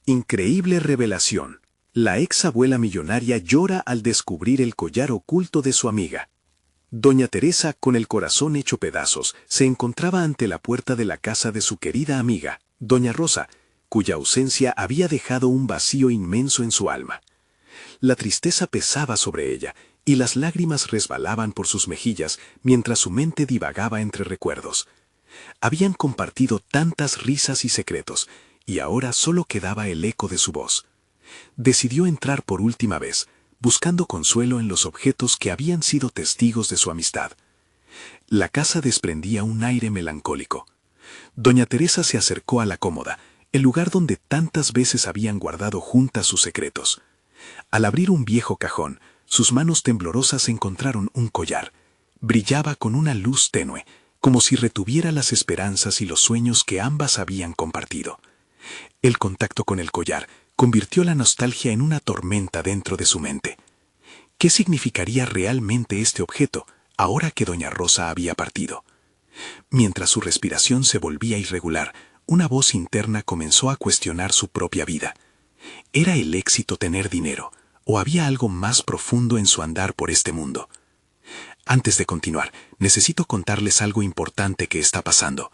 Increíble revelación. La ex abuela millonaria llora al descubrir el collar oculto de su amiga. Doña Teresa, con el corazón hecho pedazos, se encontraba ante la puerta de la casa de su querida amiga, Doña Rosa, cuya ausencia había dejado un vacío inmenso en su alma. La tristeza pesaba sobre ella, y las lágrimas resbalaban por sus mejillas mientras su mente divagaba entre recuerdos. Habían compartido tantas risas y secretos, y ahora solo quedaba el eco de su voz. Decidió entrar por última vez, buscando consuelo en los objetos que habían sido testigos de su amistad. La casa desprendía un aire melancólico. Doña Teresa se acercó a la cómoda, el lugar donde tantas veces habían guardado juntas sus secretos. Al abrir un viejo cajón, sus manos temblorosas encontraron un collar. Brillaba con una luz tenue, como si retuviera las esperanzas y los sueños que ambas habían compartido. El contacto con el collar convirtió la nostalgia en una tormenta dentro de su mente. ¿Qué significaría realmente este objeto ahora que doña Rosa había partido? Mientras su respiración se volvía irregular, una voz interna comenzó a cuestionar su propia vida. ¿Era el éxito tener dinero, o había algo más profundo en su andar por este mundo? Antes de continuar, necesito contarles algo importante que está pasando.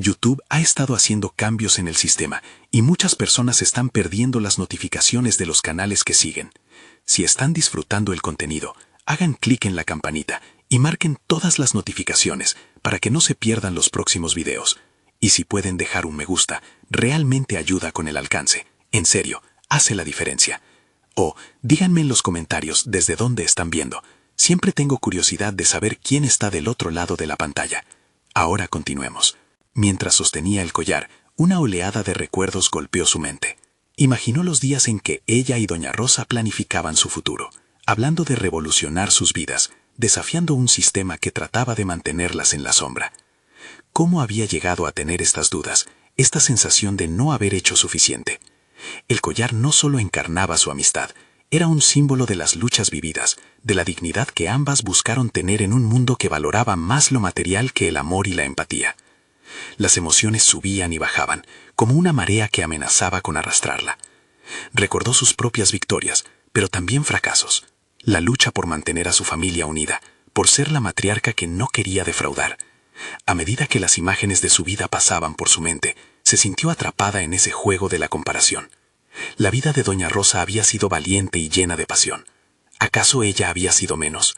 YouTube ha estado haciendo cambios en el sistema y muchas personas están perdiendo las notificaciones de los canales que siguen. Si están disfrutando el contenido, hagan clic en la campanita y marquen todas las notificaciones para que no se pierdan los próximos videos. Y si pueden dejar un me gusta, realmente ayuda con el alcance. En serio, hace la diferencia. O díganme en los comentarios desde dónde están viendo. Siempre tengo curiosidad de saber quién está del otro lado de la pantalla. Ahora continuemos. Mientras sostenía el collar, una oleada de recuerdos golpeó su mente. Imaginó los días en que ella y doña Rosa planificaban su futuro, hablando de revolucionar sus vidas, desafiando un sistema que trataba de mantenerlas en la sombra. ¿Cómo había llegado a tener estas dudas, esta sensación de no haber hecho suficiente? El collar no solo encarnaba su amistad, era un símbolo de las luchas vividas, de la dignidad que ambas buscaron tener en un mundo que valoraba más lo material que el amor y la empatía. Las emociones subían y bajaban, como una marea que amenazaba con arrastrarla. Recordó sus propias victorias, pero también fracasos. La lucha por mantener a su familia unida, por ser la matriarca que no quería defraudar. A medida que las imágenes de su vida pasaban por su mente, se sintió atrapada en ese juego de la comparación. La vida de doña Rosa había sido valiente y llena de pasión. ¿Acaso ella había sido menos?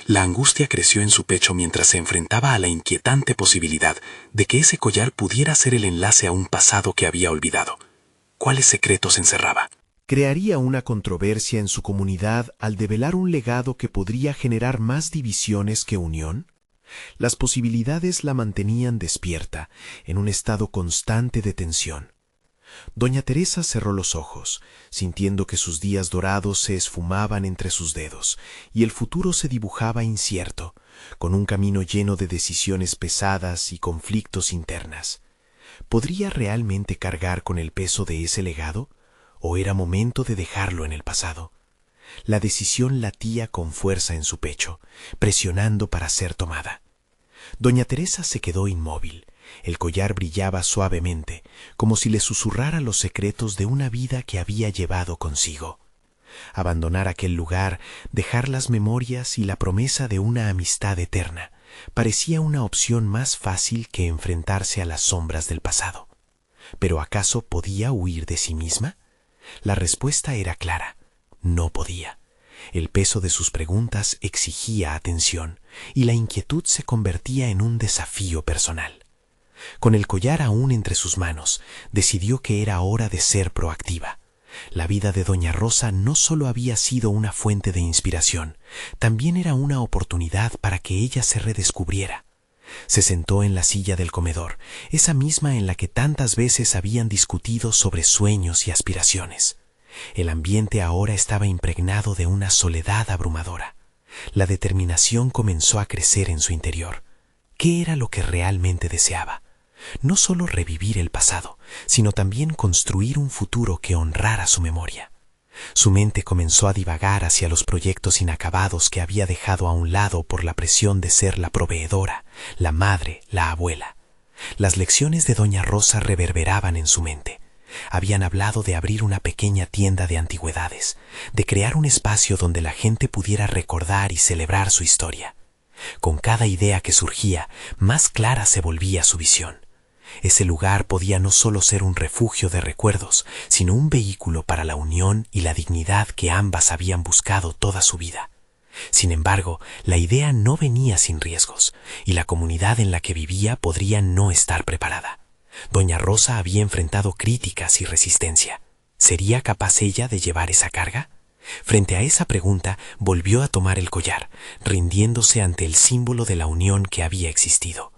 La angustia creció en su pecho mientras se enfrentaba a la inquietante posibilidad de que ese collar pudiera ser el enlace a un pasado que había olvidado. ¿Cuáles secretos encerraba? Crearía una controversia en su comunidad al develar un legado que podría generar más divisiones que unión. Las posibilidades la mantenían despierta, en un estado constante de tensión. Doña Teresa cerró los ojos, sintiendo que sus días dorados se esfumaban entre sus dedos, y el futuro se dibujaba incierto, con un camino lleno de decisiones pesadas y conflictos internas. ¿Podría realmente cargar con el peso de ese legado? ¿O era momento de dejarlo en el pasado? La decisión latía con fuerza en su pecho, presionando para ser tomada. Doña Teresa se quedó inmóvil. El collar brillaba suavemente, como si le susurrara los secretos de una vida que había llevado consigo. Abandonar aquel lugar, dejar las memorias y la promesa de una amistad eterna, parecía una opción más fácil que enfrentarse a las sombras del pasado. ¿Pero acaso podía huir de sí misma? La respuesta era clara: no podía. El peso de sus preguntas exigía atención, y la inquietud se convertía en un desafío personal. Con el collar aún entre sus manos, decidió que era hora de ser proactiva. La vida de doña Rosa no solo había sido una fuente de inspiración, también era una oportunidad para que ella se redescubriera. Se sentó en la silla del comedor, esa misma en la que tantas veces habían discutido sobre sueños y aspiraciones. El ambiente ahora estaba impregnado de una soledad abrumadora. La determinación comenzó a crecer en su interior. ¿Qué era lo que realmente deseaba? No solo revivir el pasado, sino también construir un futuro que honrara su memoria. Su mente comenzó a divagar hacia los proyectos inacabados que había dejado a un lado por la presión de ser la proveedora, la madre, la abuela. Las lecciones de doña Rosa reverberaban en su mente. Habían hablado de abrir una pequeña tienda de antigüedades, de crear un espacio donde la gente pudiera recordar y celebrar su historia. Con cada idea que surgía, más clara se volvía su visión. Ese lugar podía no solo ser un refugio de recuerdos, sino un vehículo para la unión y la dignidad que ambas habían buscado toda su vida. Sin embargo, la idea no venía sin riesgos, y la comunidad en la que vivía podría no estar preparada. Doña Rosa había enfrentado críticas y resistencia. ¿Sería capaz ella de llevar esa carga? Frente a esa pregunta, volvió a tomar el collar, rindiéndose ante el símbolo de la unión que había existido.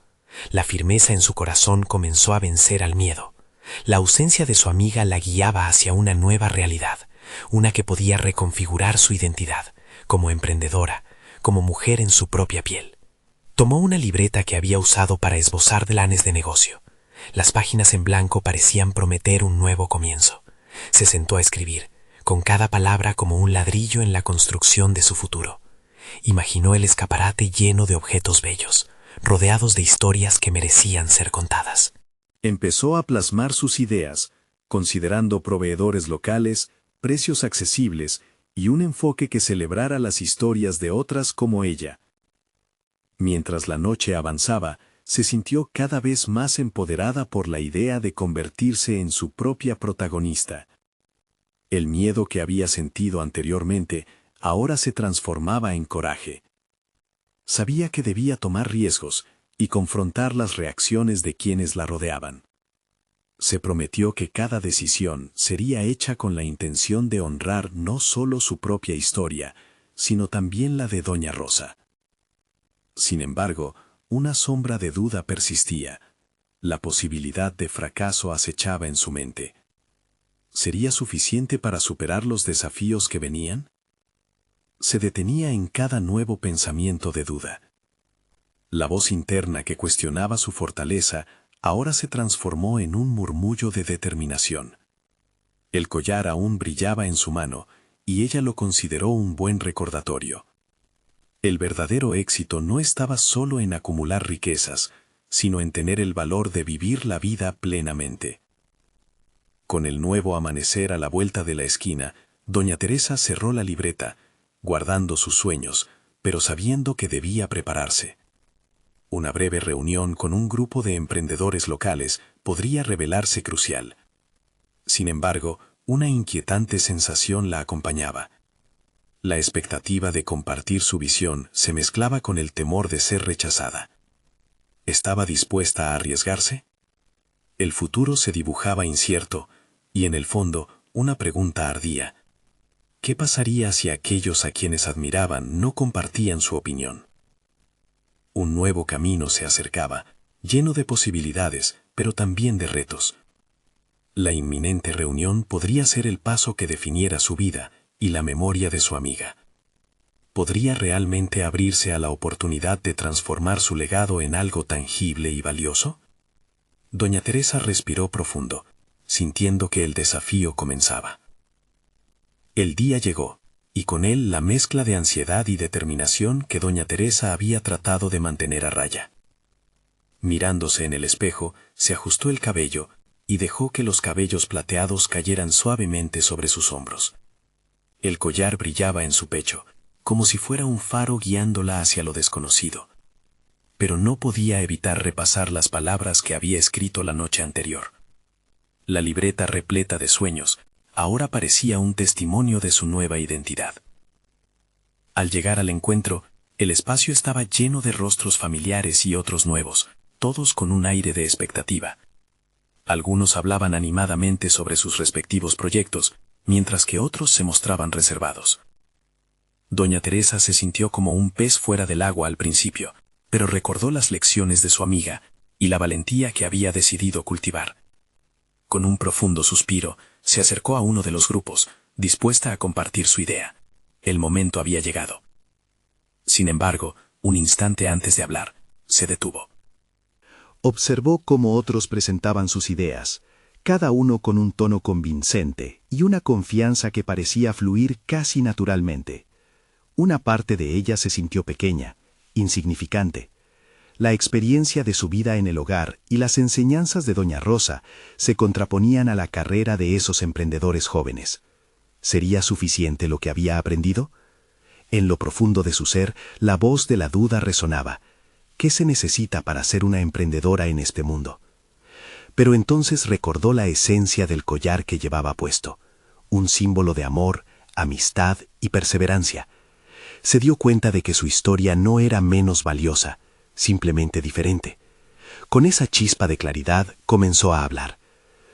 La firmeza en su corazón comenzó a vencer al miedo. La ausencia de su amiga la guiaba hacia una nueva realidad, una que podía reconfigurar su identidad, como emprendedora, como mujer en su propia piel. Tomó una libreta que había usado para esbozar planes de negocio. Las páginas en blanco parecían prometer un nuevo comienzo. Se sentó a escribir, con cada palabra como un ladrillo en la construcción de su futuro. Imaginó el escaparate lleno de objetos bellos, rodeados de historias que merecían ser contadas. Empezó a plasmar sus ideas, considerando proveedores locales, precios accesibles y un enfoque que celebrara las historias de otras como ella. Mientras la noche avanzaba, se sintió cada vez más empoderada por la idea de convertirse en su propia protagonista. El miedo que había sentido anteriormente ahora se transformaba en coraje. Sabía que debía tomar riesgos y confrontar las reacciones de quienes la rodeaban. Se prometió que cada decisión sería hecha con la intención de honrar no solo su propia historia, sino también la de Doña Rosa. Sin embargo, una sombra de duda persistía. La posibilidad de fracaso acechaba en su mente. ¿Sería suficiente para superar los desafíos que venían? Se detenía en cada nuevo pensamiento de duda. La voz interna que cuestionaba su fortaleza ahora se transformó en un murmullo de determinación. El collar aún brillaba en su mano, y ella lo consideró un buen recordatorio. El verdadero éxito no estaba solo en acumular riquezas, sino en tener el valor de vivir la vida plenamente. Con el nuevo amanecer a la vuelta de la esquina, doña Teresa cerró la libreta, guardando sus sueños, pero sabiendo que debía prepararse. Una breve reunión con un grupo de emprendedores locales podría revelarse crucial. Sin embargo, una inquietante sensación la acompañaba. La expectativa de compartir su visión se mezclaba con el temor de ser rechazada. ¿Estaba dispuesta a arriesgarse? El futuro se dibujaba incierto, y en el fondo, una pregunta ardía. ¿Qué pasaría si aquellos a quienes admiraban no compartían su opinión? Un nuevo camino se acercaba, lleno de posibilidades, pero también de retos. La inminente reunión podría ser el paso que definiera su vida y la memoria de su amiga. ¿Podría realmente abrirse a la oportunidad de transformar su legado en algo tangible y valioso? Doña Teresa respiró profundo, sintiendo que el desafío comenzaba. El día llegó, y con él la mezcla de ansiedad y determinación que doña Teresa había tratado de mantener a raya. Mirándose en el espejo, se ajustó el cabello y dejó que los cabellos plateados cayeran suavemente sobre sus hombros. El collar brillaba en su pecho, como si fuera un faro guiándola hacia lo desconocido. Pero no podía evitar repasar las palabras que había escrito la noche anterior. La libreta repleta de sueños ahora parecía un testimonio de su nueva identidad. Al llegar al encuentro, el espacio estaba lleno de rostros familiares y otros nuevos, todos con un aire de expectativa. Algunos hablaban animadamente sobre sus respectivos proyectos, mientras que otros se mostraban reservados. Doña Teresa se sintió como un pez fuera del agua al principio, pero recordó las lecciones de su amiga y la valentía que había decidido cultivar. Con un profundo suspiro, se acercó a uno de los grupos, dispuesta a compartir su idea. El momento había llegado. Sin embargo, un instante antes de hablar, se detuvo. Observó cómo otros presentaban sus ideas, cada uno con un tono convincente y una confianza que parecía fluir casi naturalmente. Una parte de ella se sintió pequeña, insignificante. La experiencia de su vida en el hogar y las enseñanzas de doña Rosa se contraponían a la carrera de esos emprendedores jóvenes. ¿Sería suficiente lo que había aprendido? En lo profundo de su ser, la voz de la duda resonaba. ¿Qué se necesita para ser una emprendedora en este mundo? Pero entonces recordó la esencia del collar que llevaba puesto, un símbolo de amor, amistad y perseverancia. Se dio cuenta de que su historia no era menos valiosa, simplemente diferente. Con esa chispa de claridad comenzó a hablar.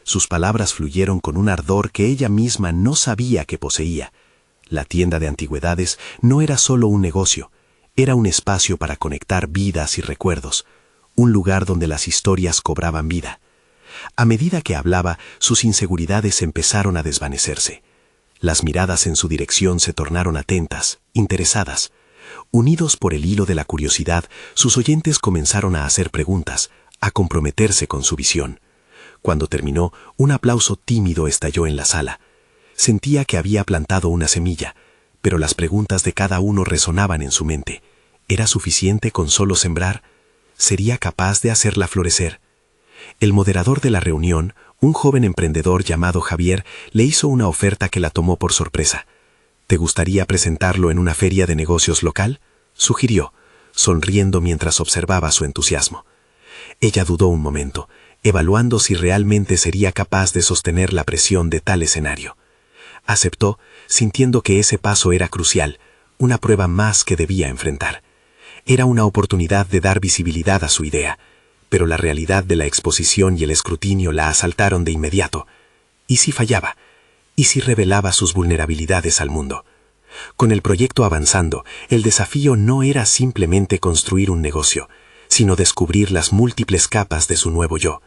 Sus palabras fluyeron con un ardor que ella misma no sabía que poseía. La tienda de antigüedades no era solo un negocio, era un espacio para conectar vidas y recuerdos, un lugar donde las historias cobraban vida. A medida que hablaba, sus inseguridades empezaron a desvanecerse. Las miradas en su dirección se tornaron atentas, interesadas. Unidos por el hilo de la curiosidad, sus oyentes comenzaron a hacer preguntas, a comprometerse con su visión. Cuando terminó, un aplauso tímido estalló en la sala. Sentía que había plantado una semilla, pero las preguntas de cada uno resonaban en su mente. ¿Era suficiente con solo sembrar? ¿Sería capaz de hacerla florecer? El moderador de la reunión, un joven emprendedor llamado Javier, le hizo una oferta que la tomó por sorpresa. ¿Te gustaría presentarlo en una feria de negocios local?, sugirió, sonriendo mientras observaba su entusiasmo. Ella dudó un momento, evaluando si realmente sería capaz de sostener la presión de tal escenario. Aceptó, sintiendo que ese paso era crucial, una prueba más que debía enfrentar. Era una oportunidad de dar visibilidad a su idea, pero la realidad de la exposición y el escrutinio la asaltaron de inmediato. ¿Y si fallaba? ¿Y si revelaba sus vulnerabilidades al mundo? Con el proyecto avanzando, el desafío no era simplemente construir un negocio, sino descubrir las múltiples capas de su nuevo yo.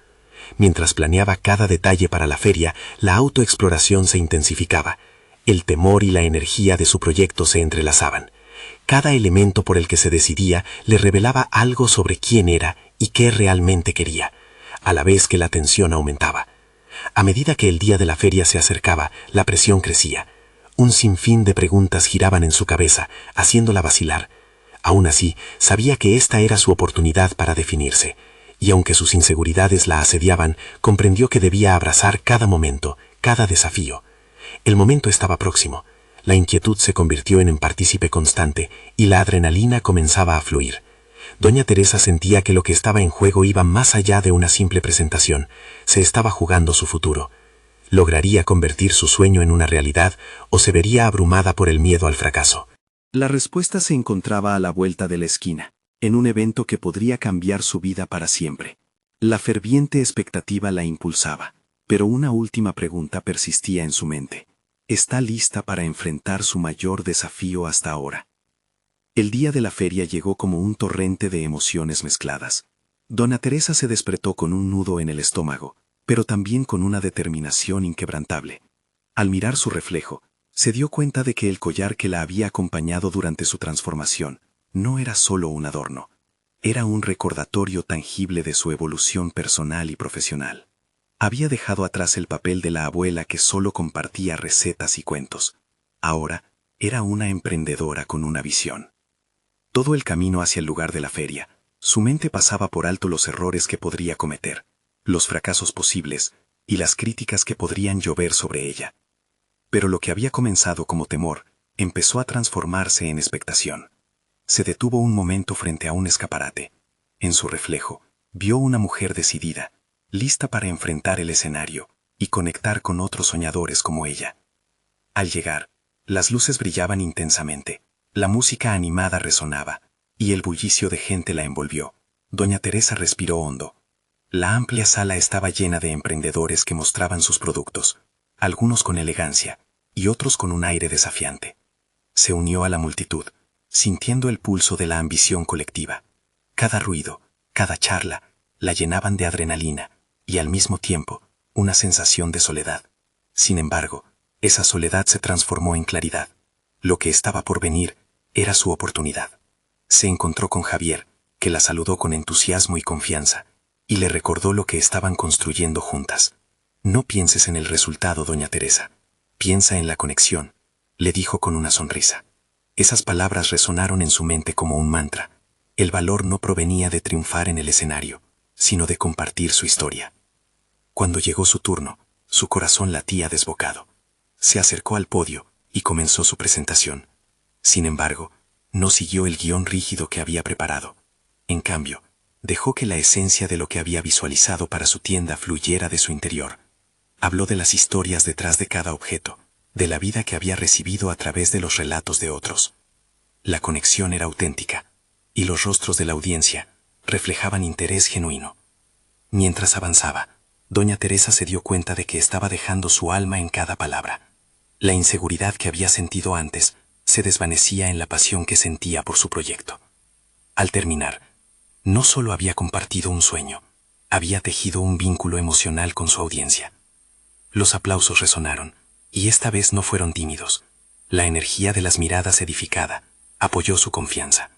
Mientras planeaba cada detalle para la feria, la autoexploración se intensificaba. El temor y la energía de su proyecto se entrelazaban. Cada elemento por el que se decidía le revelaba algo sobre quién era y qué realmente quería, a la vez que la tensión aumentaba. A medida que el día de la feria se acercaba, la presión crecía. Un sinfín de preguntas giraban en su cabeza, haciéndola vacilar. Aún así, sabía que esta era su oportunidad para definirse, y aunque sus inseguridades la asediaban, comprendió que debía abrazar cada momento, cada desafío. El momento estaba próximo. La inquietud se convirtió en partícipe constante y la adrenalina comenzaba a fluir. Doña Teresa sentía que lo que estaba en juego iba más allá de una simple presentación. Se estaba jugando su futuro. ¿Lograría convertir su sueño en una realidad o se vería abrumada por el miedo al fracaso? La respuesta se encontraba a la vuelta de la esquina, en un evento que podría cambiar su vida para siempre. La ferviente expectativa la impulsaba, pero una última pregunta persistía en su mente. ¿Está lista para enfrentar su mayor desafío hasta ahora? El día de la feria llegó como un torrente de emociones mezcladas. Doña Teresa se despertó con un nudo en el estómago, pero también con una determinación inquebrantable. Al mirar su reflejo, se dio cuenta de que el collar que la había acompañado durante su transformación no era solo un adorno, era un recordatorio tangible de su evolución personal y profesional. Había dejado atrás el papel de la abuela que solo compartía recetas y cuentos. Ahora era una emprendedora con una visión. Todo el camino hacia el lugar de la feria, su mente pasaba por alto los errores que podría cometer, los fracasos posibles y las críticas que podrían llover sobre ella. Pero lo que había comenzado como temor empezó a transformarse en expectación. Se detuvo un momento frente a un escaparate. En su reflejo, vio una mujer decidida, lista para enfrentar el escenario y conectar con otros soñadores como ella. Al llegar, las luces brillaban intensamente, la música animada resonaba, y el bullicio de gente la envolvió. Doña Teresa respiró hondo. La amplia sala estaba llena de emprendedores que mostraban sus productos, algunos con elegancia y otros con un aire desafiante. Se unió a la multitud, sintiendo el pulso de la ambición colectiva. Cada ruido, cada charla, la llenaban de adrenalina y al mismo tiempo una sensación de soledad. Sin embargo, esa soledad se transformó en claridad. Lo que estaba por venir era su oportunidad. Se encontró con Javier, que la saludó con entusiasmo y confianza, y le recordó lo que estaban construyendo juntas. No pienses en el resultado, doña Teresa. Piensa en la conexión, le dijo con una sonrisa. Esas palabras resonaron en su mente como un mantra. El valor no provenía de triunfar en el escenario, sino de compartir su historia. Cuando llegó su turno, su corazón latía desbocado. Se acercó al podio y comenzó su presentación. Sin embargo, no siguió el guión rígido que había preparado. En cambio, dejó que la esencia de lo que había visualizado para su tienda fluyera de su interior. Habló de las historias detrás de cada objeto, de la vida que había recibido a través de los relatos de otros. La conexión era auténtica, y los rostros de la audiencia reflejaban interés genuino. Mientras avanzaba, doña Teresa se dio cuenta de que estaba dejando su alma en cada palabra. La inseguridad que había sentido antes se desvanecía en la pasión que sentía por su proyecto. Al terminar, no solo había compartido un sueño, había tejido un vínculo emocional con su audiencia. Los aplausos resonaron, y esta vez no fueron tímidos. La energía de las miradas edificada apoyó su confianza.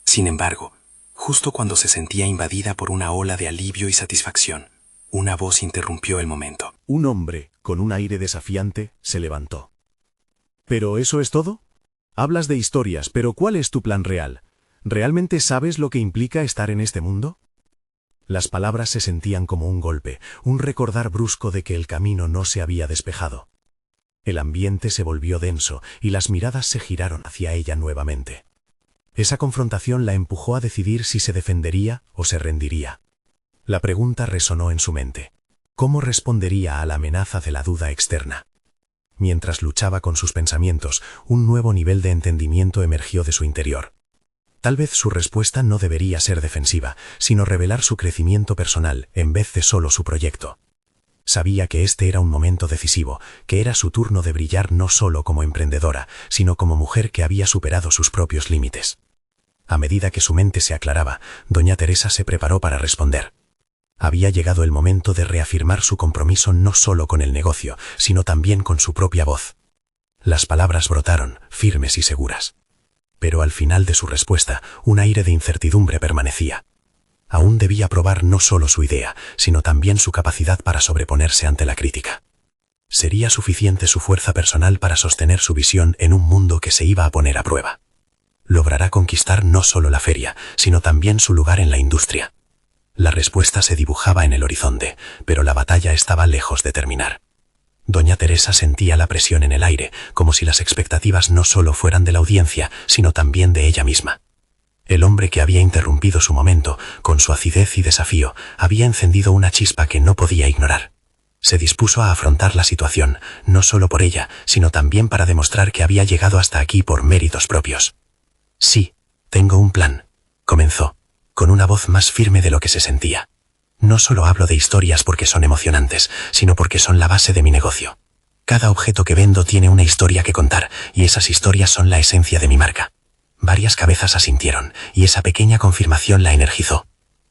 Sin embargo, justo cuando se sentía invadida por una ola de alivio y satisfacción, una voz interrumpió el momento. Un hombre, con un aire desafiante, se levantó. ¿Pero eso es todo? Hablas de historias, pero ¿cuál es tu plan real? ¿Realmente sabes lo que implica estar en este mundo? Las palabras se sentían como un golpe, un recordar brusco de que el camino no se había despejado. El ambiente se volvió denso y las miradas se giraron hacia ella nuevamente. Esa confrontación la empujó a decidir si se defendería o se rendiría. La pregunta resonó en su mente. ¿Cómo respondería a la amenaza de la duda externa? Mientras luchaba con sus pensamientos, un nuevo nivel de entendimiento emergió de su interior. Tal vez su respuesta no debería ser defensiva, sino revelar su crecimiento personal en vez de solo su proyecto. Sabía que este era un momento decisivo, que era su turno de brillar no solo como emprendedora, sino como mujer que había superado sus propios límites. A medida que su mente se aclaraba, doña Teresa se preparó para responder. Había llegado el momento de reafirmar su compromiso no solo con el negocio, sino también con su propia voz. Las palabras brotaron, firmes y seguras. Pero al final de su respuesta, un aire de incertidumbre permanecía. Aún debía probar no solo su idea, sino también su capacidad para sobreponerse ante la crítica. ¿Sería suficiente su fuerza personal para sostener su visión en un mundo que se iba a poner a prueba? ¿Logrará conquistar no solo la feria, sino también su lugar en la industria? La respuesta se dibujaba en el horizonte, pero la batalla estaba lejos de terminar. Doña Teresa sentía la presión en el aire, como si las expectativas no solo fueran de la audiencia, sino también de ella misma. El hombre que había interrumpido su momento, con su acidez y desafío, había encendido una chispa que no podía ignorar. Se dispuso a afrontar la situación, no solo por ella, sino también para demostrar que había llegado hasta aquí por méritos propios. «Sí, tengo un plan», comenzó, con una voz más firme de lo que se sentía. «No solo hablo de historias porque son emocionantes, sino porque son la base de mi negocio. Cada objeto que vendo tiene una historia que contar, y esas historias son la esencia de mi marca». Varias cabezas asintieron, y esa pequeña confirmación la energizó.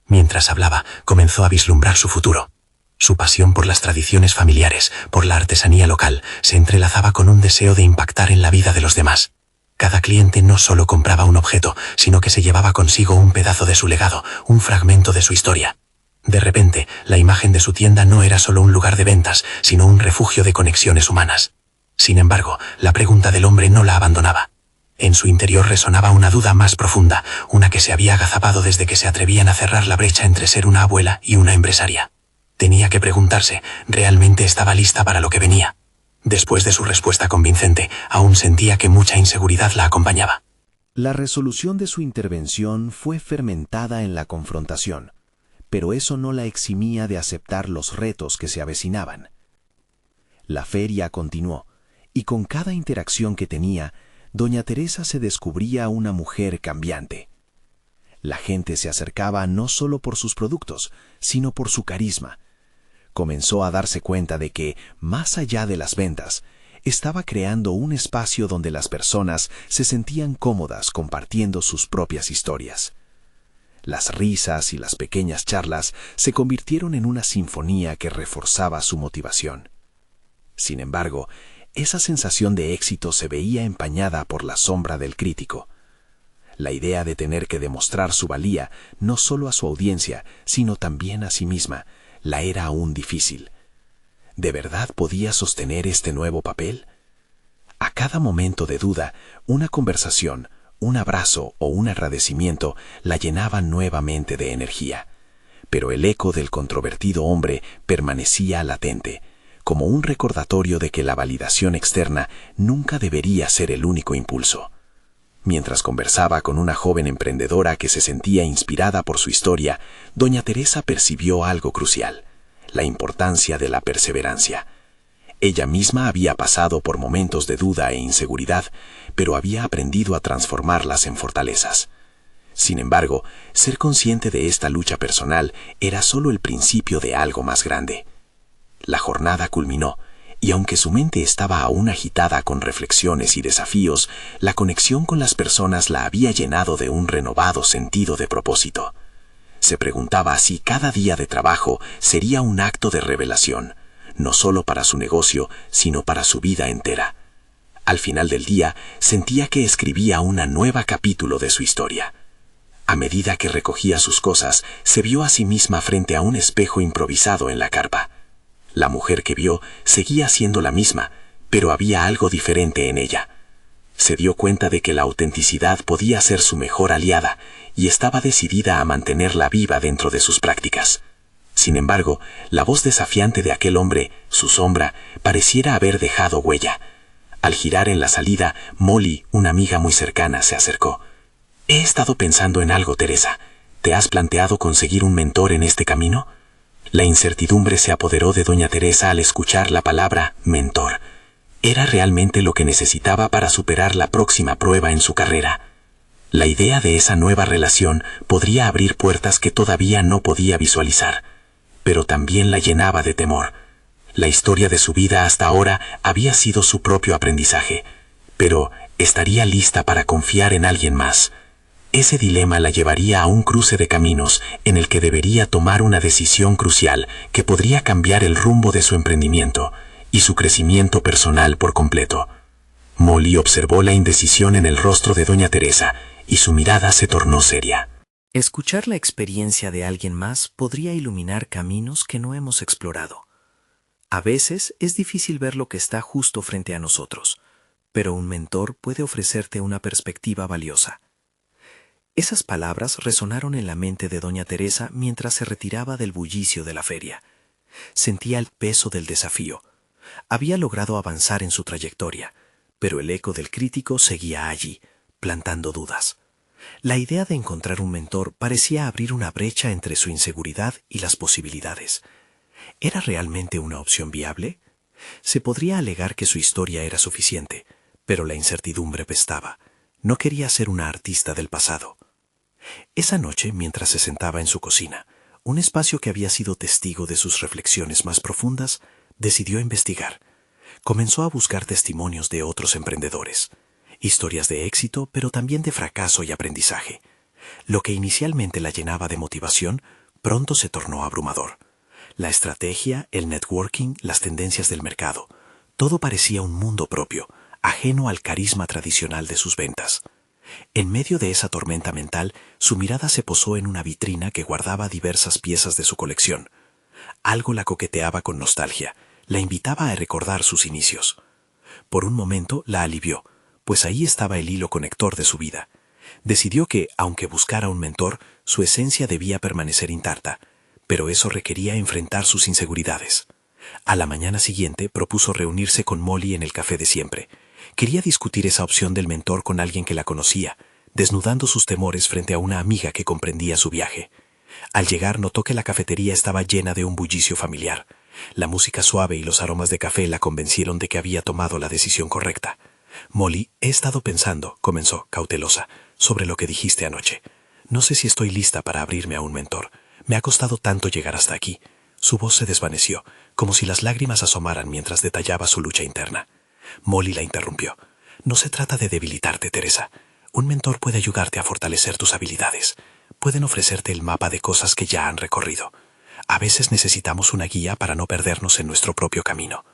Mientras hablaba, comenzó a vislumbrar su futuro. Su pasión por las tradiciones familiares, por la artesanía local, se entrelazaba con un deseo de impactar en la vida de los demás. Cada cliente no solo compraba un objeto, sino que se llevaba consigo un pedazo de su legado, un fragmento de su historia. De repente, la imagen de su tienda no era solo un lugar de ventas, sino un refugio de conexiones humanas. Sin embargo, la pregunta del hombre no la abandonaba. En su interior resonaba una duda más profunda, una que se había agazapado desde que se atrevían a cerrar la brecha entre ser una abuela y una empresaria. Tenía que preguntarse, ¿realmente estaba lista para lo que venía? Después de su respuesta convincente, aún sentía que mucha inseguridad la acompañaba. La resolución de su intervención fue fermentada en la confrontación, pero eso no la eximía de aceptar los retos que se avecinaban. La feria continuó, y con cada interacción que tenía, doña Teresa se descubría una mujer cambiante. La gente se acercaba no solo por sus productos, sino por su carisma. Comenzó a darse cuenta de que, más allá de las ventas, estaba creando un espacio donde las personas se sentían cómodas compartiendo sus propias historias. Las risas y las pequeñas charlas se convirtieron en una sinfonía que reforzaba su motivación. Sin embargo, esa sensación de éxito se veía empañada por la sombra del crítico. La idea de tener que demostrar su valía no solo a su audiencia, sino también a sí misma, la era aún difícil. ¿De verdad podía sostener este nuevo papel? A cada momento de duda, una conversación, un abrazo o un agradecimiento la llenaban nuevamente de energía. Pero el eco del controvertido hombre permanecía latente, como un recordatorio de que la validación externa nunca debería ser el único impulso. Mientras conversaba con una joven emprendedora que se sentía inspirada por su historia, doña Teresa percibió algo crucial: la importancia de la perseverancia. Ella misma había pasado por momentos de duda e inseguridad, pero había aprendido a transformarlas en fortalezas. Sin embargo, ser consciente de esta lucha personal era solo el principio de algo más grande. La jornada culminó, y aunque su mente estaba aún agitada con reflexiones y desafíos, la conexión con las personas la había llenado de un renovado sentido de propósito. Se preguntaba si cada día de trabajo sería un acto de revelación, no solo para su negocio, sino para su vida entera. Al final del día, sentía que escribía un nuevo capítulo de su historia. A medida que recogía sus cosas, se vio a sí misma frente a un espejo improvisado en la carpa. La mujer que vio seguía siendo la misma, pero había algo diferente en ella. Se dio cuenta de que la autenticidad podía ser su mejor aliada y estaba decidida a mantenerla viva dentro de sus prácticas. Sin embargo, la voz desafiante de aquel hombre, su sombra, pareciera haber dejado huella. Al girar en la salida, Molly, una amiga muy cercana, se acercó. «He estado pensando en algo, Teresa. ¿Te has planteado conseguir un mentor en este camino?» La incertidumbre se apoderó de doña Teresa al escuchar la palabra mentor. ¿Era realmente lo que necesitaba para superar la próxima prueba en su carrera? La idea de esa nueva relación podría abrir puertas que todavía no podía visualizar, pero también la llenaba de temor. La historia de su vida hasta ahora había sido su propio aprendizaje, pero ¿estaría lista para confiar en alguien más? Ese dilema la llevaría a un cruce de caminos en el que debería tomar una decisión crucial que podría cambiar el rumbo de su emprendimiento y su crecimiento personal por completo. Molly observó la indecisión en el rostro de doña Teresa y su mirada se tornó seria. Escuchar la experiencia de alguien más podría iluminar caminos que no hemos explorado. A veces es difícil ver lo que está justo frente a nosotros, pero un mentor puede ofrecerte una perspectiva valiosa. Esas palabras resonaron en la mente de doña Teresa mientras se retiraba del bullicio de la feria. Sentía el peso del desafío. Había logrado avanzar en su trayectoria, pero el eco del crítico seguía allí, plantando dudas. La idea de encontrar un mentor parecía abrir una brecha entre su inseguridad y las posibilidades. ¿Era realmente una opción viable? Se podría alegar que su historia era suficiente, pero la incertidumbre pestaba. No quería ser una artista del pasado. Esa noche, mientras se sentaba en su cocina, un espacio que había sido testigo de sus reflexiones más profundas, decidió investigar. Comenzó a buscar testimonios de otros emprendedores. Historias de éxito, pero también de fracaso y aprendizaje. Lo que inicialmente la llenaba de motivación, pronto se tornó abrumador. La estrategia, el networking, las tendencias del mercado, todo parecía un mundo propio, ajeno al carisma tradicional de sus ventas. En medio de esa tormenta mental, su mirada se posó en una vitrina que guardaba diversas piezas de su colección. Algo la coqueteaba con nostalgia, la invitaba a recordar sus inicios. Por un momento la alivió, pues ahí estaba el hilo conector de su vida. Decidió que, aunque buscara un mentor, su esencia debía permanecer intacta, pero eso requería enfrentar sus inseguridades. A la mañana siguiente propuso reunirse con Molly en el café de siempre. Quería discutir esa opción del mentor con alguien que la conocía, desnudando sus temores frente a una amiga que comprendía su viaje. Al llegar notó que la cafetería estaba llena de un bullicio familiar. La música suave y los aromas de café la convencieron de que había tomado la decisión correcta. «Molly, he estado pensando», comenzó, cautelosa, «sobre lo que dijiste anoche. No sé si estoy lista para abrirme a un mentor. Me ha costado tanto llegar hasta aquí». Su voz se desvaneció, como si las lágrimas asomaran mientras detallaba su lucha interna. Molly la interrumpió. «No se trata de debilitarte, Teresa. Un mentor puede ayudarte a fortalecer tus habilidades. Pueden ofrecerte el mapa de cosas que ya han recorrido. A veces necesitamos una guía para no perdernos en nuestro propio camino».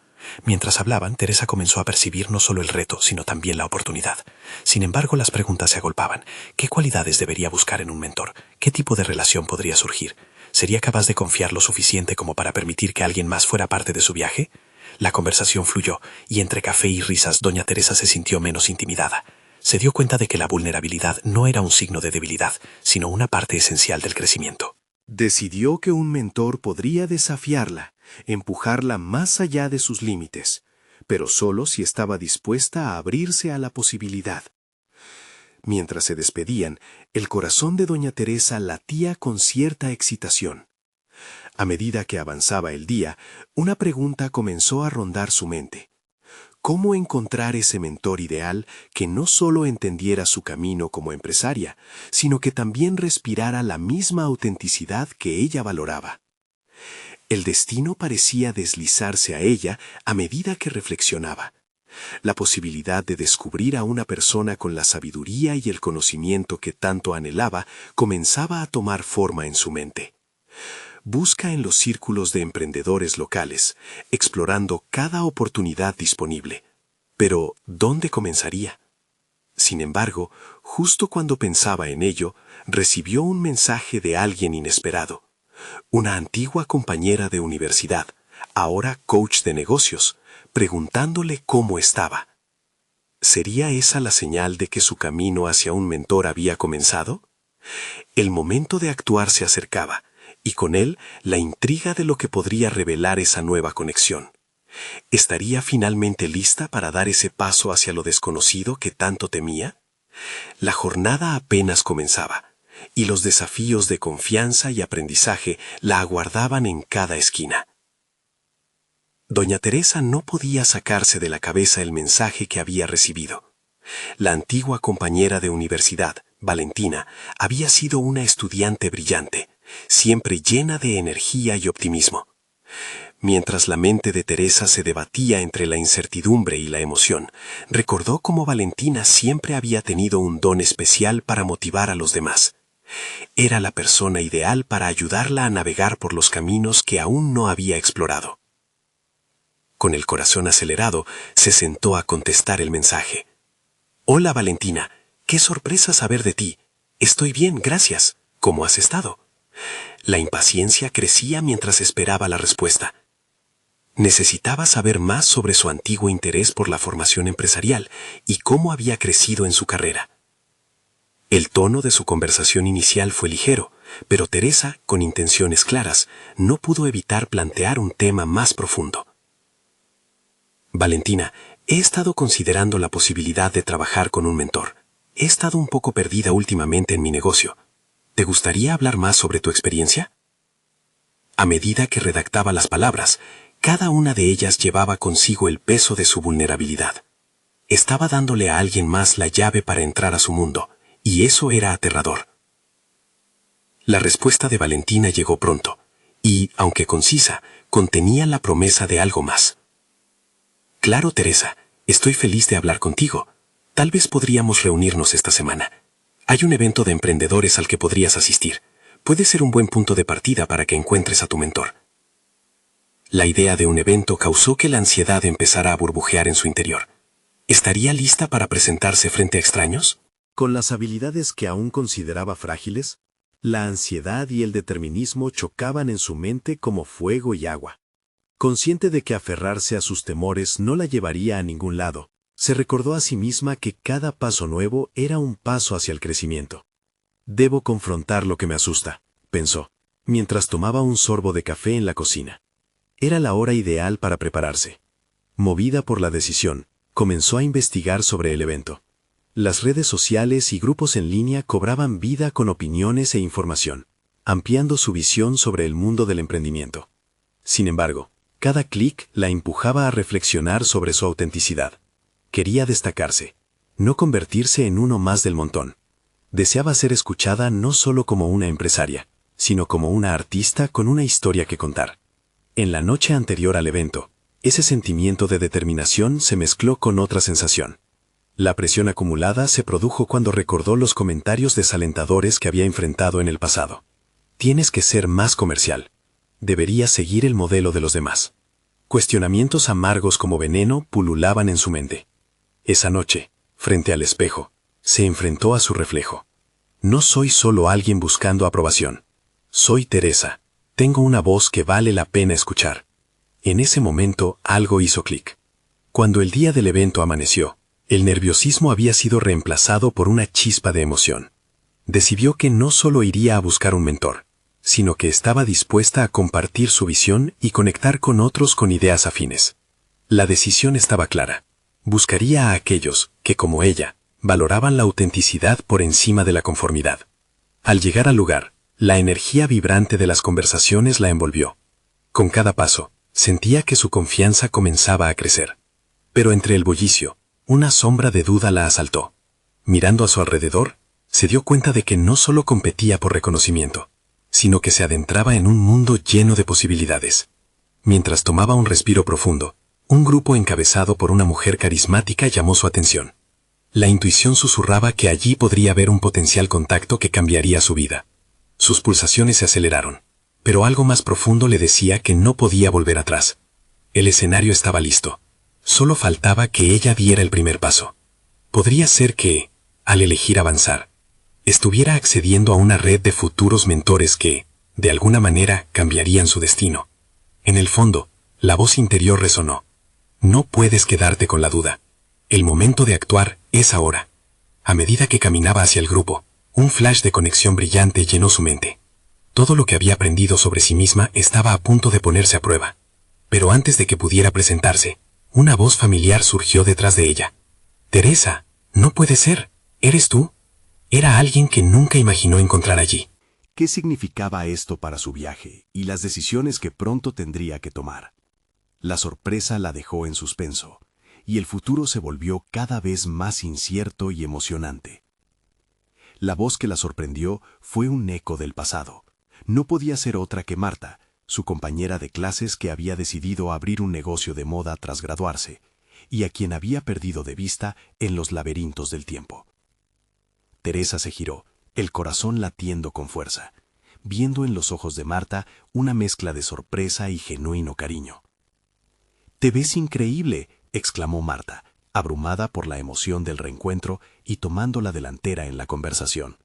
Mientras hablaban, Teresa comenzó a percibir no solo el reto, sino también la oportunidad. Sin embargo, las preguntas se agolpaban. ¿Qué cualidades debería buscar en un mentor? ¿Qué tipo de relación podría surgir? ¿Sería capaz de confiar lo suficiente como para permitir que alguien más fuera parte de su viaje? La conversación fluyó, y entre café y risas, doña Teresa se sintió menos intimidada. se dio cuenta de que la vulnerabilidad no era un signo de debilidad, sino una parte esencial del crecimiento. Decidió que un mentor podría desafiarla, empujarla más allá de sus límites, pero solo si estaba dispuesta a abrirse a la posibilidad. Mientras se despedían, el corazón de doña Teresa latía con cierta excitación. A medida que avanzaba el día, una pregunta comenzó a rondar su mente. ¿Cómo encontrar ese mentor ideal que no solo entendiera su camino como empresaria, sino que también respirara la misma autenticidad que ella valoraba? El destino parecía deslizarse a ella a medida que reflexionaba. La posibilidad de descubrir a una persona con la sabiduría y el conocimiento que tanto anhelaba comenzaba a tomar forma en su mente. Busca en los círculos de emprendedores locales, explorando cada oportunidad disponible. Pero, ¿dónde comenzaría? Sin embargo, justo cuando pensaba en ello, recibió un mensaje de alguien inesperado. Una antigua compañera de universidad, ahora coach de negocios, preguntándole cómo estaba. ¿Sería esa la señal de que su camino hacia un mentor había comenzado? El momento de actuar se acercaba, y con él la intriga de lo que podría revelar esa nueva conexión. ¿Estaría finalmente lista para dar ese paso hacia lo desconocido que tanto temía? La jornada apenas comenzaba, y los desafíos de confianza y aprendizaje la aguardaban en cada esquina. Doña Teresa no podía sacarse de la cabeza el mensaje que había recibido. La antigua compañera de universidad, Valentina, había sido una estudiante brillante, siempre llena de energía y optimismo. Mientras la mente de Teresa se debatía entre la incertidumbre y la emoción, recordó cómo Valentina siempre había tenido un don especial para motivar a los demás. Era la persona ideal para ayudarla a navegar por los caminos que aún no había explorado. Con el corazón acelerado, se sentó a contestar el mensaje. «Hola, Valentina. Qué sorpresa saber de ti. Estoy bien, gracias. ¿Cómo has estado?» La impaciencia crecía mientras esperaba la respuesta. Necesitaba saber más sobre su antiguo interés por la formación empresarial y cómo había crecido en su carrera. El tono de su conversación inicial fue ligero, pero Teresa, con intenciones claras, no pudo evitar plantear un tema más profundo. «Valentina, he estado considerando la posibilidad de trabajar con un mentor. He estado un poco perdida últimamente en mi negocio. ¿Te gustaría hablar más sobre tu experiencia?» A medida que redactaba las palabras, cada una de ellas llevaba consigo el peso de su vulnerabilidad. Estaba dándole a alguien más la llave para entrar a su mundo, y eso era aterrador. La respuesta de Valentina llegó pronto, y, aunque concisa, contenía la promesa de algo más. «Claro, Teresa, estoy feliz de hablar contigo. Tal vez podríamos reunirnos esta semana. Hay un evento de emprendedores al que podrías asistir. Puede ser un buen punto de partida para que encuentres a tu mentor». La idea de un evento causó que la ansiedad empezara a burbujear en su interior. ¿Estaría lista para presentarse frente a extraños? Con las habilidades que aún consideraba frágiles, la ansiedad y el determinismo chocaban en su mente como fuego y agua. Consciente de que aferrarse a sus temores no la llevaría a ningún lado, se recordó a sí misma que cada paso nuevo era un paso hacia el crecimiento. «Debo confrontar lo que me asusta», pensó, mientras tomaba un sorbo de café en la cocina. Era la hora ideal para prepararse. Movida por la decisión, comenzó a investigar sobre el evento. Las redes sociales y grupos en línea cobraban vida con opiniones e información, ampliando su visión sobre el mundo del emprendimiento. Sin embargo, cada clic la empujaba a reflexionar sobre su autenticidad. Quería destacarse, no convertirse en uno más del montón. Deseaba ser escuchada no solo como una empresaria, sino como una artista con una historia que contar. En la noche anterior al evento, ese sentimiento de determinación se mezcló con otra sensación. La presión acumulada se produjo cuando recordó los comentarios desalentadores que había enfrentado en el pasado. «Tienes que ser más comercial. Deberías seguir el modelo de los demás». Cuestionamientos amargos como veneno pululaban en su mente. Esa noche, frente al espejo, se enfrentó a su reflejo. «No soy solo alguien buscando aprobación. Soy Teresa. Tengo una voz que vale la pena escuchar». En ese momento algo hizo clic. Cuando el día del evento amaneció, El nerviosismo había sido reemplazado por una chispa de emoción. Decidió que no solo iría a buscar un mentor, sino que estaba dispuesta a compartir su visión y conectar con otros con ideas afines. La decisión estaba clara. Buscaría a aquellos que, como ella, valoraban la autenticidad por encima de la conformidad. Al llegar al lugar, la energía vibrante de las conversaciones la envolvió. Con cada paso, sentía que su confianza comenzaba a crecer. Pero entre el bullicio, una sombra de duda la asaltó. Mirando a su alrededor, se dio cuenta de que no solo competía por reconocimiento, sino que se adentraba en un mundo lleno de posibilidades. Mientras tomaba un respiro profundo, un grupo encabezado por una mujer carismática llamó su atención. La intuición susurraba que allí podría haber un potencial contacto que cambiaría su vida. Sus pulsaciones se aceleraron, pero algo más profundo le decía que no podía volver atrás. El escenario estaba listo. Solo faltaba que ella diera el primer paso. Podría ser que, al elegir avanzar, estuviera accediendo a una red de futuros mentores que, de alguna manera, cambiarían su destino. En el fondo, la voz interior resonó. No puedes quedarte con la duda. El momento de actuar es ahora. A medida que caminaba hacia el grupo, un flash de conexión brillante llenó su mente. Todo lo que había aprendido sobre sí misma estaba a punto de ponerse a prueba. Pero antes de que pudiera presentarse, una voz familiar surgió detrás de ella. «Teresa, no puede ser. ¿Eres tú?» Era alguien que nunca imaginó encontrar allí. ¿Qué significaba esto para su viaje y las decisiones que pronto tendría que tomar? La sorpresa la dejó en suspenso, y el futuro se volvió cada vez más incierto y emocionante. La voz que la sorprendió fue un eco del pasado. No podía ser otra que Marta, su compañera de clases que había decidido abrir un negocio de moda tras graduarse, y a quien había perdido de vista en los laberintos del tiempo. Teresa se giró, el corazón latiendo con fuerza, viendo en los ojos de Marta una mezcla de sorpresa y genuino cariño. «Te ves increíble», exclamó Marta, abrumada por la emoción del reencuentro y tomando la delantera en la conversación.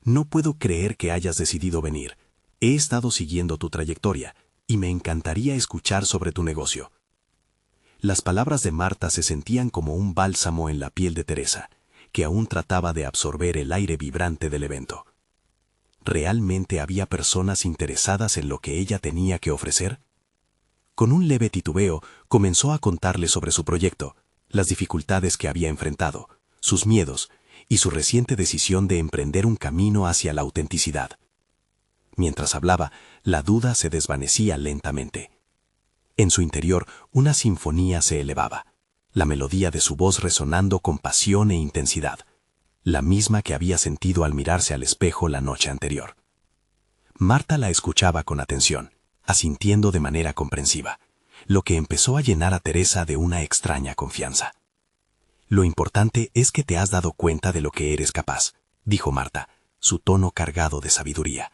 «No puedo creer que hayas decidido venir. He estado siguiendo tu trayectoria y me encantaría escuchar sobre tu negocio». Las palabras de Marta se sentían como un bálsamo en la piel de Teresa, que aún trataba de absorber el aire vibrante del evento. ¿Realmente había personas interesadas en lo que ella tenía que ofrecer? Con un leve titubeo, comenzó a contarle sobre su proyecto, las dificultades que había enfrentado, sus miedos y su reciente decisión de emprender un camino hacia la autenticidad. Mientras hablaba, la duda se desvanecía lentamente. En su interior, una sinfonía se elevaba, la melodía de su voz resonando con pasión e intensidad, la misma que había sentido al mirarse al espejo la noche anterior. Marta la escuchaba con atención, asintiendo de manera comprensiva, lo que empezó a llenar a Teresa de una extraña confianza. «Lo importante es que te has dado cuenta de lo que eres capaz», dijo Marta, su tono cargado de sabiduría.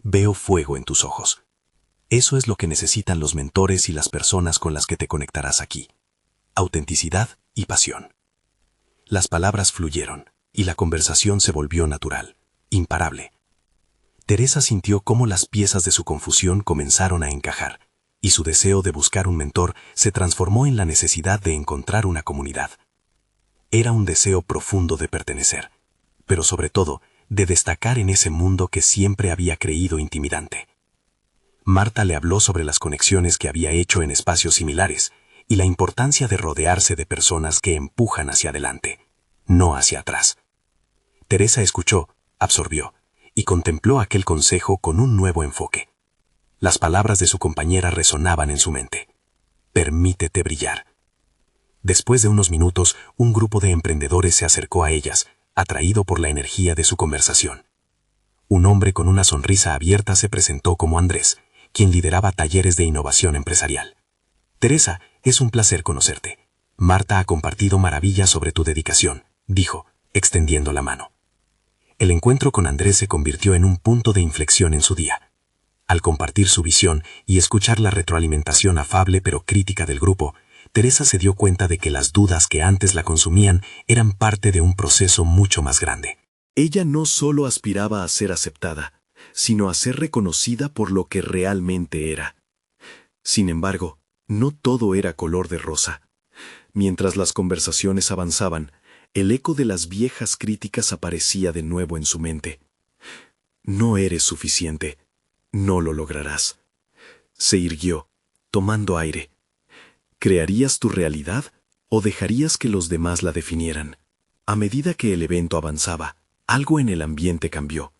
«Veo fuego en tus ojos. Eso es lo que necesitan los mentores y las personas con las que te conectarás aquí. Autenticidad y pasión». Las palabras fluyeron, y la conversación se volvió natural, imparable. Teresa sintió cómo las piezas de su confusión comenzaron a encajar, y su deseo de buscar un mentor se transformó en la necesidad de encontrar una comunidad. Era un deseo profundo de pertenecer, pero sobre todo de destacar en ese mundo que siempre había creído intimidante. Marta le habló sobre las conexiones que había hecho en espacios similares y la importancia de rodearse de personas que empujan hacia adelante, no hacia atrás. Teresa escuchó, absorbió y contempló aquel consejo con un nuevo enfoque. Las palabras de su compañera resonaban en su mente. «Permítete brillar». Después de unos minutos, un grupo de emprendedores se acercó a ellas, atraído por la energía de su conversación. Un hombre con una sonrisa abierta se presentó como Andrés, quien lideraba talleres de innovación empresarial. «Teresa, es un placer conocerte. Marta ha compartido maravillas sobre tu dedicación», dijo, extendiendo la mano. El encuentro con Andrés se convirtió en un punto de inflexión en su día. Al compartir su visión y escuchar la retroalimentación afable pero crítica del grupo, Teresa se dio cuenta de que las dudas que antes la consumían eran parte de un proceso mucho más grande. Ella no solo aspiraba a ser aceptada, sino a ser reconocida por lo que realmente era. Sin embargo, no todo era color de rosa. Mientras las conversaciones avanzaban, el eco de las viejas críticas aparecía de nuevo en su mente. No eres suficiente. No lo lograrás. Se irguió, tomando aire. ¿Crearías tu realidad o dejarías que los demás la definieran? A medida que el evento avanzaba, algo en el ambiente cambió.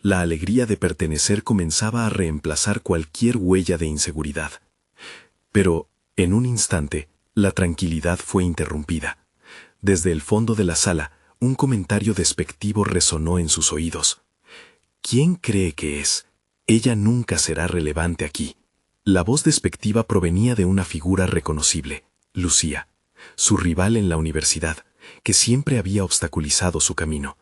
La alegría de pertenecer comenzaba a reemplazar cualquier huella de inseguridad. Pero, en un instante, la tranquilidad fue interrumpida. Desde el fondo de la sala, un comentario despectivo resonó en sus oídos. ¿Quién cree que es? Ella nunca será relevante aquí. La voz despectiva provenía de una figura reconocible, Lucía, su rival en la universidad, que siempre había obstaculizado su camino.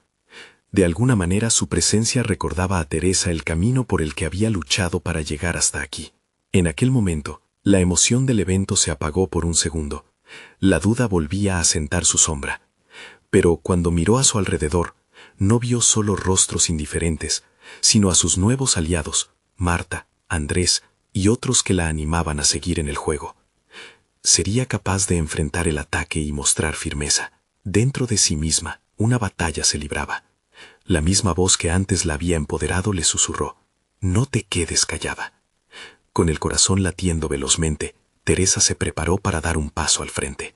De alguna manera su presencia recordaba a Teresa el camino por el que había luchado para llegar hasta aquí. En aquel momento, la emoción del evento se apagó por un segundo. La duda volvía a asentar su sombra. Pero cuando miró a su alrededor, no vio solo rostros indiferentes, sino a sus nuevos aliados, Marta, Andrés y otros que la animaban a seguir en el juego. Sería capaz de enfrentar el ataque y mostrar firmeza. Dentro de sí misma, una batalla se libraba. La misma voz que antes la había empoderado le susurró: «No te quedes callada». Con el corazón latiendo velozmente, Teresa se preparó para dar un paso al frente.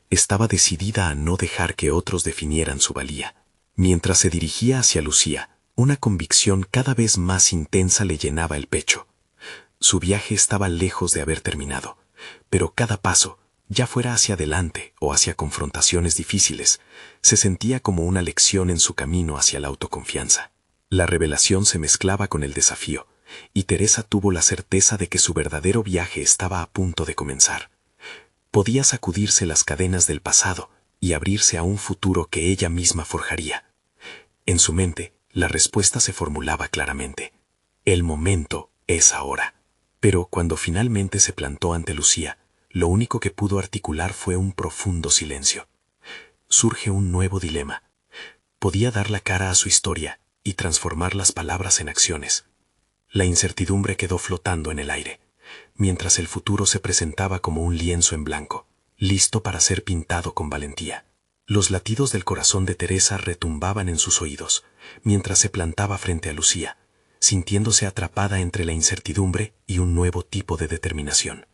Estaba decidida a no dejar que otros definieran su valía. Mientras se dirigía hacia Lucía, una convicción cada vez más intensa le llenaba el pecho. Su viaje estaba lejos de haber terminado, pero cada paso, ya fuera hacia adelante o hacia confrontaciones difíciles, se sentía como una lección en su camino hacia la autoconfianza. La revelación se mezclaba con el desafío, y Teresa tuvo la certeza de que su verdadero viaje estaba a punto de comenzar. Podía sacudirse las cadenas del pasado y abrirse a un futuro que ella misma forjaría. En su mente, la respuesta se formulaba claramente: el momento es ahora. Pero cuando finalmente se plantó ante Lucía, lo único que pudo articular fue un profundo silencio. Surge un nuevo dilema. Podía dar la cara a su historia y transformar las palabras en acciones. La incertidumbre quedó flotando en el aire, mientras el futuro se presentaba como un lienzo en blanco, listo para ser pintado con valentía. Los latidos del corazón de Teresa retumbaban en sus oídos, mientras se plantaba frente a Lucía, sintiéndose atrapada entre la incertidumbre y un nuevo tipo de determinación.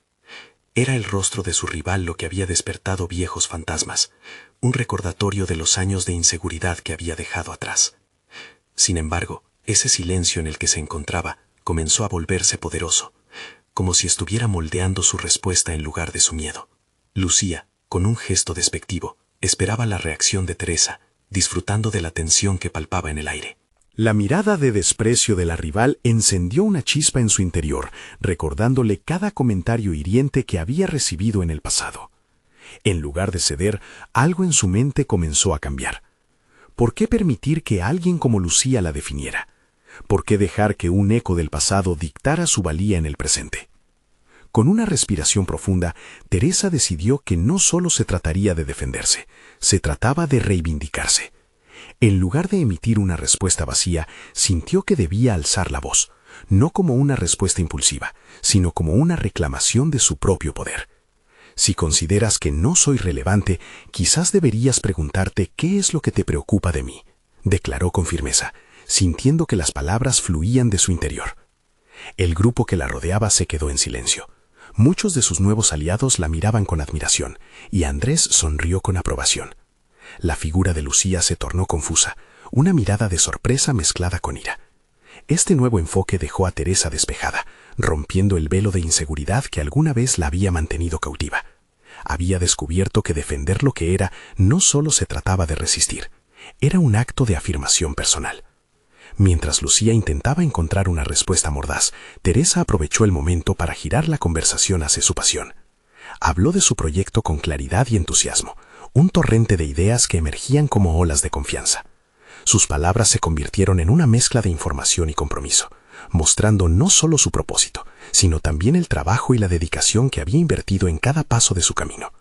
Era el rostro de su rival lo que había despertado viejos fantasmas, un recordatorio de los años de inseguridad que había dejado atrás. Sin embargo, ese silencio en el que se encontraba comenzó a volverse poderoso, como si estuviera moldeando su respuesta en lugar de su miedo. Lucía, con un gesto despectivo, esperaba la reacción de Teresa, disfrutando de la tensión que palpaba en el aire. La mirada de desprecio de la rival encendió una chispa en su interior, recordándole cada comentario hiriente que había recibido en el pasado. En lugar de ceder, algo en su mente comenzó a cambiar. ¿Por qué permitir que alguien como Lucía la definiera? ¿Por qué dejar que un eco del pasado dictara su valía en el presente? Con una respiración profunda, Teresa decidió que no solo se trataría de defenderse, se trataba de reivindicarse. En lugar de emitir una respuesta vacía, sintió que debía alzar la voz, no como una respuesta impulsiva, sino como una reclamación de su propio poder. Si consideras que no soy relevante, quizás deberías preguntarte qué es lo que te preocupa de mí, declaró con firmeza, sintiendo que las palabras fluían de su interior. El grupo que la rodeaba se quedó en silencio. Muchos de sus nuevos aliados la miraban con admiración, y Andrés sonrió con aprobación. La figura de Lucía se tornó confusa, una mirada de sorpresa mezclada con ira. Este nuevo enfoque dejó a Teresa despejada, rompiendo el velo de inseguridad que alguna vez la había mantenido cautiva. Había descubierto que defender lo que era no solo se trataba de resistir, era un acto de afirmación personal. Mientras Lucía intentaba encontrar una respuesta mordaz, Teresa aprovechó el momento para girar la conversación hacia su pasión. Habló de su proyecto con claridad y entusiasmo, un torrente de ideas que emergían como olas de confianza. Sus palabras se convirtieron en una mezcla de información y compromiso, mostrando no solo su propósito, sino también el trabajo y la dedicación que había invertido en cada paso de su camino.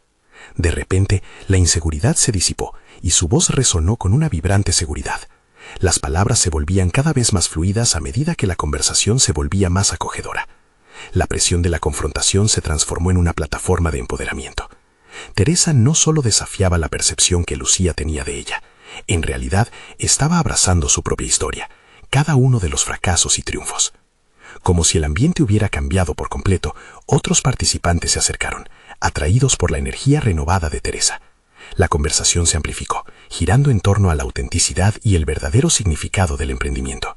De repente, la inseguridad se disipó y su voz resonó con una vibrante seguridad. Las palabras se volvían cada vez más fluidas a medida que la conversación se volvía más acogedora. La presión de la confrontación se transformó en una plataforma de empoderamiento. Teresa no solo desafiaba la percepción que Lucía tenía de ella, en realidad estaba abrazando su propia historia, cada uno de los fracasos y triunfos. Como si el ambiente hubiera cambiado por completo, otros participantes se acercaron, atraídos por la energía renovada de Teresa. La conversación se amplificó, girando en torno a la autenticidad y el verdadero significado del emprendimiento.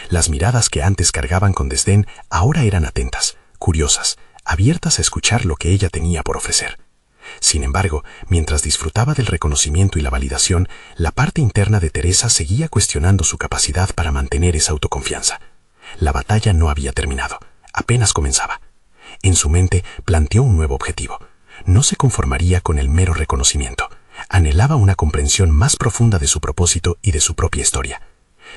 Las miradas que antes cargaban con desdén ahora eran atentas, curiosas, abiertas a escuchar lo que ella tenía por ofrecer. Sin embargo, mientras disfrutaba del reconocimiento y la validación, la parte interna de Teresa seguía cuestionando su capacidad para mantener esa autoconfianza. La batalla no había terminado, apenas comenzaba. En su mente planteó un nuevo objetivo. No se conformaría con el mero reconocimiento. Anhelaba una comprensión más profunda de su propósito y de su propia historia.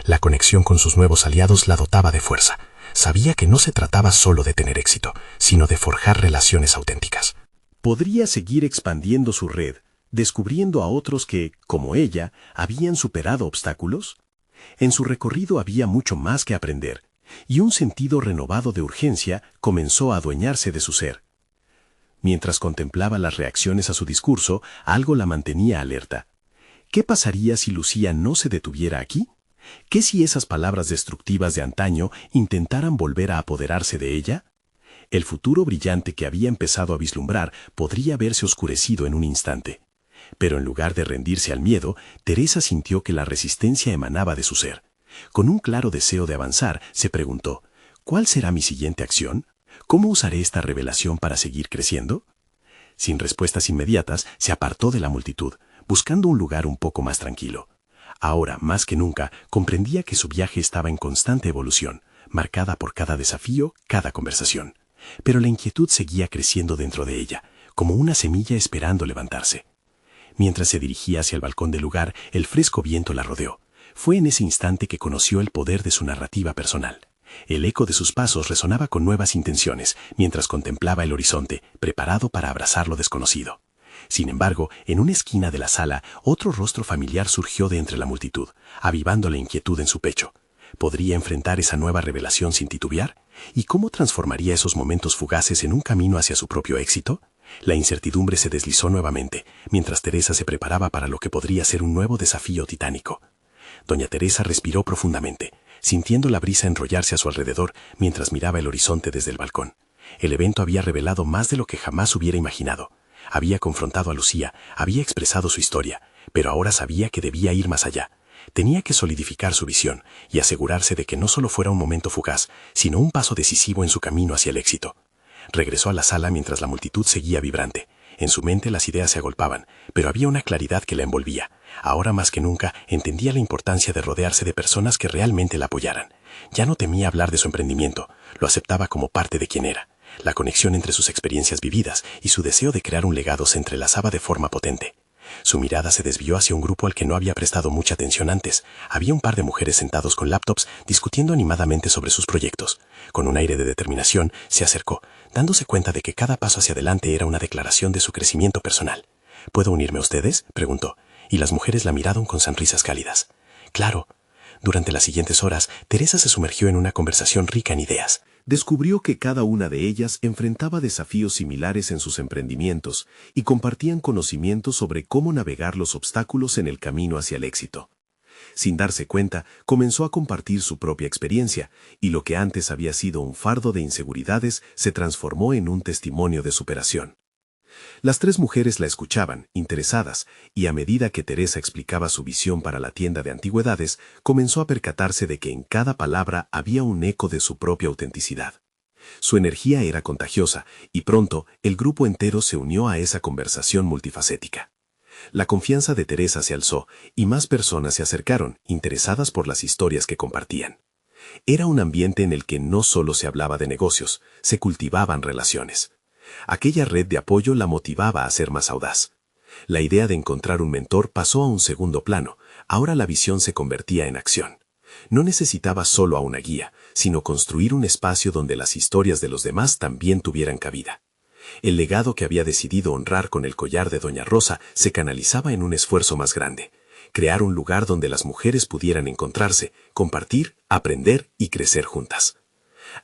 La conexión con sus nuevos aliados la dotaba de fuerza. Sabía que no se trataba solo de tener éxito, sino de forjar relaciones auténticas. Podría seguir expandiendo su red, descubriendo a otros que, como ella, habían superado obstáculos. En su recorrido había mucho más que aprender, y un sentido renovado de urgencia comenzó a adueñarse de su ser. Mientras contemplaba las reacciones a su discurso, algo la mantenía alerta. ¿Qué pasaría si Lucía no se detuviera aquí? ¿Qué si esas palabras destructivas de antaño intentaran volver a apoderarse de ella? El futuro brillante que había empezado a vislumbrar podría verse oscurecido en un instante. Pero en lugar de rendirse al miedo, Teresa sintió que la resistencia emanaba de su ser. Con un claro deseo de avanzar, se preguntó, ¿cuál será mi siguiente acción? ¿Cómo usaré esta revelación para seguir creciendo? Sin respuestas inmediatas, se apartó de la multitud, buscando un lugar un poco más tranquilo. Ahora, más que nunca, comprendía que su viaje estaba en constante evolución, marcada por cada desafío, cada conversación. Pero la inquietud seguía creciendo dentro de ella, como una semilla esperando levantarse. Mientras se dirigía hacia el balcón del lugar, el fresco viento la rodeó. Fue en ese instante que conoció el poder de su narrativa personal. El eco de sus pasos resonaba con nuevas intenciones, mientras contemplaba el horizonte, preparado para abrazar lo desconocido. Sin embargo, en una esquina de la sala, otro rostro familiar surgió de entre la multitud, avivando la inquietud en su pecho. ¿Podría enfrentar esa nueva revelación sin titubear? ¿Y cómo transformaría esos momentos fugaces en un camino hacia su propio éxito? La incertidumbre se deslizó nuevamente, mientras Teresa se preparaba para lo que podría ser un nuevo desafío titánico. Doña Teresa respiró profundamente, sintiendo la brisa enrollarse a su alrededor mientras miraba el horizonte desde el balcón. El evento había revelado más de lo que jamás hubiera imaginado. Había confrontado a Lucía, había expresado su historia, pero ahora sabía que debía ir más allá. Tenía que solidificar su visión y asegurarse de que no solo fuera un momento fugaz, sino un paso decisivo en su camino hacia el éxito. Regresó a la sala mientras la multitud seguía vibrante. En su mente las ideas se agolpaban, pero había una claridad que la envolvía. Ahora más que nunca entendía la importancia de rodearse de personas que realmente la apoyaran. Ya no temía hablar de su emprendimiento, lo aceptaba como parte de quien era. La conexión entre sus experiencias vividas y su deseo de crear un legado se entrelazaba de forma potente. Su mirada se desvió hacia un grupo al que no había prestado mucha atención antes. Había un par de mujeres sentados con laptops discutiendo animadamente sobre sus proyectos. Con un aire de determinación, se acercó, dándose cuenta de que cada paso hacia adelante era una declaración de su crecimiento personal. ¿Puedo unirme a ustedes?, preguntó, y las mujeres la miraron con sonrisas cálidas. Claro. Durante las siguientes horas, Teresa se sumergió en una conversación rica en ideas. Descubrió que cada una de ellas enfrentaba desafíos similares en sus emprendimientos y compartían conocimientos sobre cómo navegar los obstáculos en el camino hacia el éxito. Sin darse cuenta, comenzó a compartir su propia experiencia, y lo que antes había sido un fardo de inseguridades se transformó en un testimonio de superación. Las tres mujeres la escuchaban, interesadas, y a medida que Teresa explicaba su visión para la tienda de antigüedades, comenzó a percatarse de que en cada palabra había un eco de su propia autenticidad. Su energía era contagiosa, y pronto el grupo entero se unió a esa conversación multifacética. La confianza de Teresa se alzó, y más personas se acercaron, interesadas por las historias que compartían. Era un ambiente en el que no solo se hablaba de negocios, se cultivaban relaciones. Aquella red de apoyo la motivaba a ser más audaz. La idea de encontrar un mentor pasó a un segundo plano. Ahora la visión se convertía en acción. No necesitaba solo a una guía, sino construir un espacio donde las historias de los demás también tuvieran cabida. El legado que había decidido honrar con el collar de Doña Rosa se canalizaba en un esfuerzo más grande: crear un lugar donde las mujeres pudieran encontrarse, compartir, aprender y crecer juntas.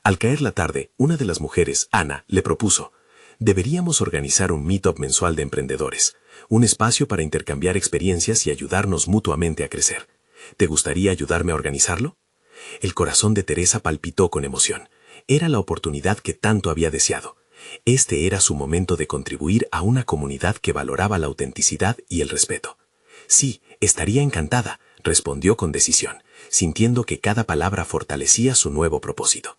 Al caer la tarde, una de las mujeres, Ana, le propuso: Deberíamos organizar un meetup mensual de emprendedores, un espacio para intercambiar experiencias y ayudarnos mutuamente a crecer. ¿Te gustaría ayudarme a organizarlo? El corazón de Teresa palpitó con emoción. Era la oportunidad que tanto había deseado. Este era su momento de contribuir a una comunidad que valoraba la autenticidad y el respeto. Sí, estaría encantada, respondió con decisión, sintiendo que cada palabra fortalecía su nuevo propósito.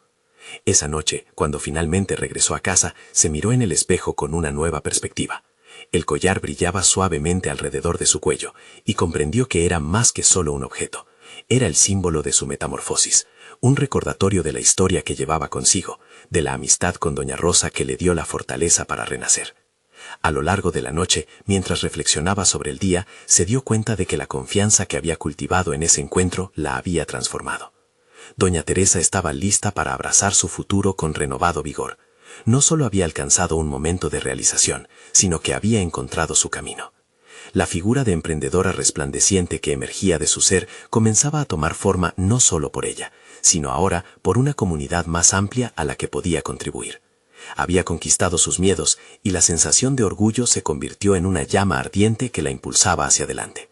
Esa noche, cuando finalmente regresó a casa, se miró en el espejo con una nueva perspectiva. El collar brillaba suavemente alrededor de su cuello y comprendió que era más que solo un objeto. Era el símbolo de su metamorfosis, un recordatorio de la historia que llevaba consigo, de la amistad con doña Rosa que le dio la fortaleza para renacer. A lo largo de la noche, mientras reflexionaba sobre el día, se dio cuenta de que la confianza que había cultivado en ese encuentro la había transformado. Doña Teresa estaba lista para abrazar su futuro con renovado vigor. No solo había alcanzado un momento de realización, sino que había encontrado su camino. La figura de emprendedora resplandeciente que emergía de su ser comenzaba a tomar forma no solo por ella, sino ahora por una comunidad más amplia a la que podía contribuir. Había conquistado sus miedos y la sensación de orgullo se convirtió en una llama ardiente que la impulsaba hacia adelante.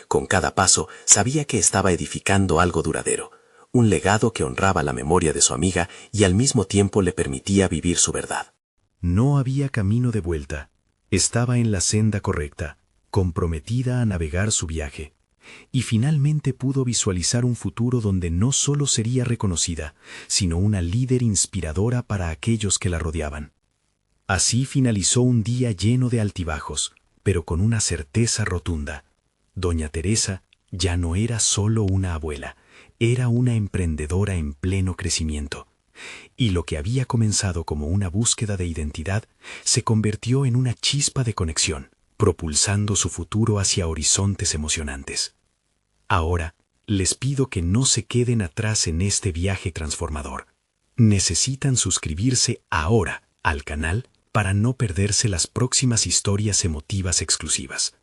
Con cada paso sabía que estaba edificando algo duradero, un legado que honraba la memoria de su amiga y al mismo tiempo le permitía vivir su verdad. No había camino de vuelta. Estaba en la senda correcta, comprometida a navegar su viaje. Y finalmente pudo visualizar un futuro donde no solo sería reconocida, sino una líder inspiradora para aquellos que la rodeaban. Así finalizó un día lleno de altibajos, pero con una certeza rotunda. Doña Teresa ya no era solo una abuela, era una emprendedora en pleno crecimiento. Y lo que había comenzado como una búsqueda de identidad se convirtió en una chispa de conexión, propulsando su futuro hacia horizontes emocionantes. Ahora, les pido que no se queden atrás en este viaje transformador. Necesitan suscribirse ahora al canal para no perderse las próximas historias emotivas exclusivas.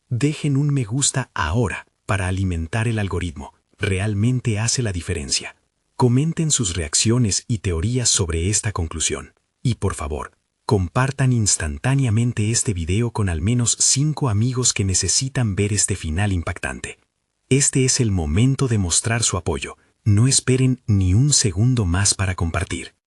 Dejen un me gusta ahora para alimentar el algoritmo. Realmente hace la diferencia. Comenten sus reacciones y teorías sobre esta conclusión. Y por favor, compartan instantáneamente este video con al menos 5 amigos que necesitan ver este final impactante. Este es el momento de mostrar su apoyo. No esperen ni un segundo más para compartir.